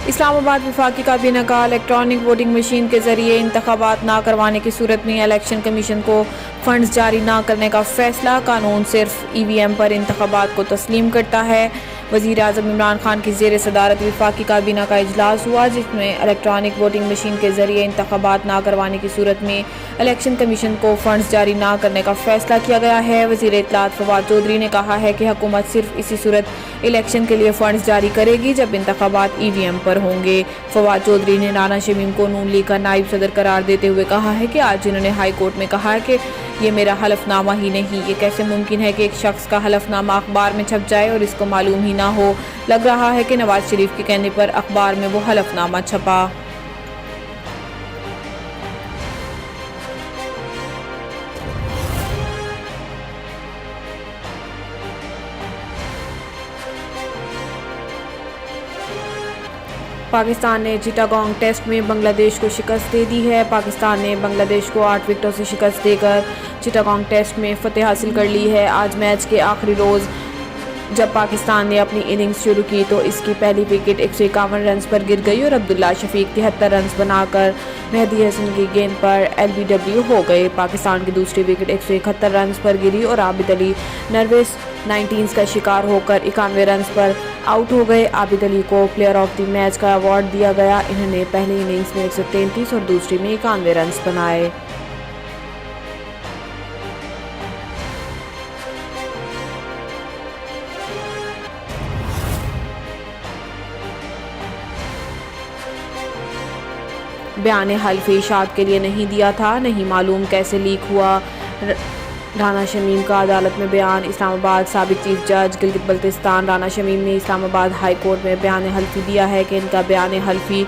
اسلام آباد وفاقی کابینہ کا الیکٹرانک ووٹنگ مشین کے ذریعے انتخابات نہ کروانے کی صورت میں الیکشن کمیشن کو فنڈز جاری نہ کرنے کا فیصلہ۔ قانون صرف ای وی ایم پر انتخابات کو تسلیم کرتا ہے۔ وزیر اعظم عمران خان کی زیر صدارت وفاقی کابینہ کا اجلاس ہوا، جس میں الیکٹرانک ووٹنگ مشین کے ذریعے انتخابات نہ کروانے کی صورت میں الیکشن کمیشن کو فنڈز جاری نہ کرنے کا فیصلہ کیا گیا ہے۔ وزیر اطلاعات فواد چودھری نے کہا ہے کہ حکومت صرف اسی صورت الیکشن کے لیے فنڈز جاری کرے گی جب انتخابات ای وی ایم پر ہوں گے۔ فواد چودھری نے رانا شمیم کو نون لیگ کا نائب صدر قرار دیتے ہوئے کہا ہے کہ آج انہوں نے ہائی کورٹ میں کہا ہے کہ یہ میرا حلف نامہ ہی نہیں، یہ کیسے ممکن ہے کہ ایک شخص کا حلف نامہ اخبار میں چھپ جائے اور اس کو معلوم ہی نہ ہو۔ لگ رہا ہے کہ نواز شریف کے کہنے پر اخبار میں وہ حلف نامہ چھپا۔ پاکستان نے چٹاگانگ ٹیسٹ میں بنگلہ دیش کو شکست دے دی ہے۔ پاکستان نے بنگلہ دیش کو 8 وکٹوں سے شکست دے کر چٹاگانگ ٹیسٹ میں فتح حاصل کر لی ہے۔ آج میچ کے آخری روز جب پاکستان نے اپنی اننگز شروع کی تو اس کی پہلی وکٹ 151 رنز پر گر گئی اور عبداللہ شفیق 73 رنز بنا کر مہدی حسن کی گیند پر LBW ہو گئے۔ پاکستان کی دوسری وکٹ 171 رنز پر گری اور عابد علی نروس 19 کا شکار ہو کر 91 رنز پر آؤٹ ہو گئے۔ عابد علی کو پلیئر آف دی میچ کا ایوارڈ دیا گیا۔ انہوں نے پہلی اننگز میں 133 اور دوسری میں 91 رنز بنائے۔ بیان حلف اشاعت کے لیے نہیں دیا تھا، نہیں معلوم کیسے لیک ہوا۔ رانا شمیم کا عدالت میں بیان۔ اسلام آباد سابق چیف جج گلگت بلتستان رانا شمیم نے اسلام آباد ہائی کورٹ میں بیان حلفی دیا ہے کہ ان کا بیان حلفی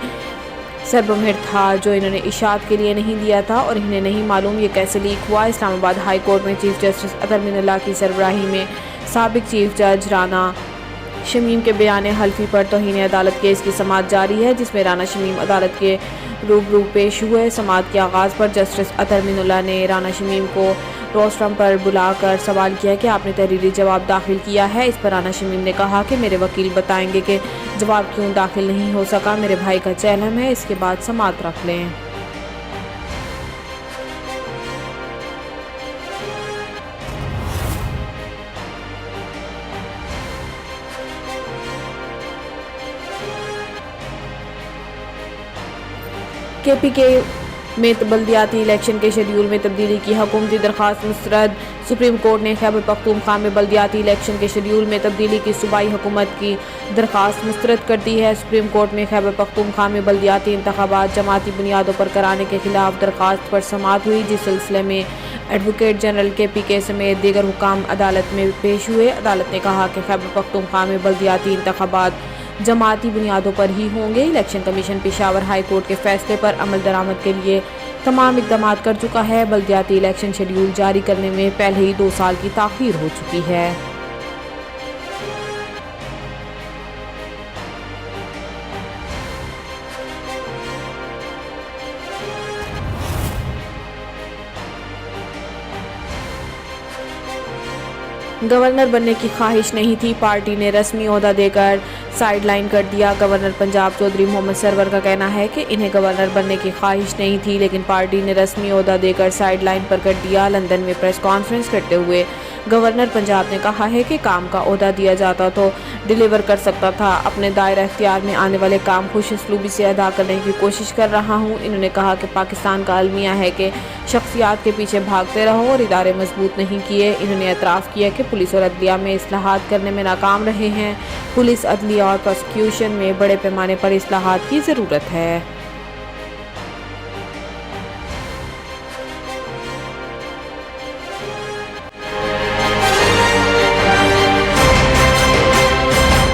سربمہر تھا جو انہوں نے اشاعت کے لیے نہیں دیا تھا اور انہیں نہیں معلوم یہ کیسے لیک ہوا۔ اسلام آباد ہائی کورٹ میں چیف جسٹس اطہر من اللہ کی سربراہی میں سابق چیف جج رانا شمیم کے بیان حلفی پر توہین عدالت کیس کی سماعت جاری ہے، جس میں رانا شمیم عدالت کے روبرو پیش ہوئے۔ سماعت کے آغاز پر جسٹس اطہر من اللہ نے رانا شمیم کو روسٹرم پر بلا کر سوال کیا کہ آپ نے تحریری جواب داخل کیا ہے۔ اس پر رانا شمیم نے کہا کہ میرے وکیل بتائیں گے کہ جواب کیوں داخل نہیں ہو سکا، میرے بھائی کا چیلم ہے، اس کے بعد سماعت رکھ لیں۔ KPK میں بلدیاتی الیکشن کے شیڈول میں تبدیلی کی حکومتی درخواست مسترد۔ سپریم کورٹ نے خیبر پختونخوا میں بلدیاتی الیکشن کے شیڈول میں تبدیلی کی صوبائی حکومت کی درخواست مسترد کر دی ہے۔ سپریم کورٹ میں خیبر پختونخوا میں بلدیاتی انتخابات جماعتی بنیادوں پر کرانے کے خلاف درخواست پر سماعت ہوئی، جس سلسلے میں ایڈوکیٹ جنرل KPK سمیت دیگر حکام عدالت میں پیش ہوئے۔ عدالت نے کہا کہ خیبر پختونخوا میں بلدیاتی انتخابات جماعتی بنیادوں پر ہی ہوں گے۔ Election commission Peshawar high court کے فیصلے پر عمل درآمد کے لیے تمام اقدامات کر چکا ہے۔ بلدیاتی الیکشن شیڈول جاری کرنے میں پہلے ہی 2 سال کی تاخیر ہو چکی ہے۔ گورنر بننے کی خواہش نہیں تھی، پارٹی نے رسمی عہدہ دے کر سائیڈ لائن کر دیا۔ گورنر پنجاب چودھری محمد سرور کا کہنا ہے کہ انہیں گورنر بننے کی خواہش نہیں تھی، لیکن پارٹی نے رسمی عہدہ دے کر سائیڈ لائن پر کر دیا۔ لندن میں پریس کانفرنس کرتے ہوئے گورنر پنجاب نے کہا ہے کہ کام کا عہدہ دیا جاتا تو ڈیلیور کر سکتا تھا، اپنے دائرہ اختیار میں آنے والے کام خوش اسلوبی سے ادا کرنے کی کوشش کر رہا ہوں۔ انہوں نے کہا کہ پاکستان کا المیہ ہے کہ شخصیات کے پیچھے بھاگتے رہو اور ادارے مضبوط نہیں کیے۔ انہوں نے اعتراف کیا کہ پولیس اور عدلیہ میں اصلاحات کرنے میں ناکام رہے ہیں۔ پولیس، عدلیہ اور پراسیکیوشن میں بڑے پیمانے پر اصلاحات کی ضرورت ہے۔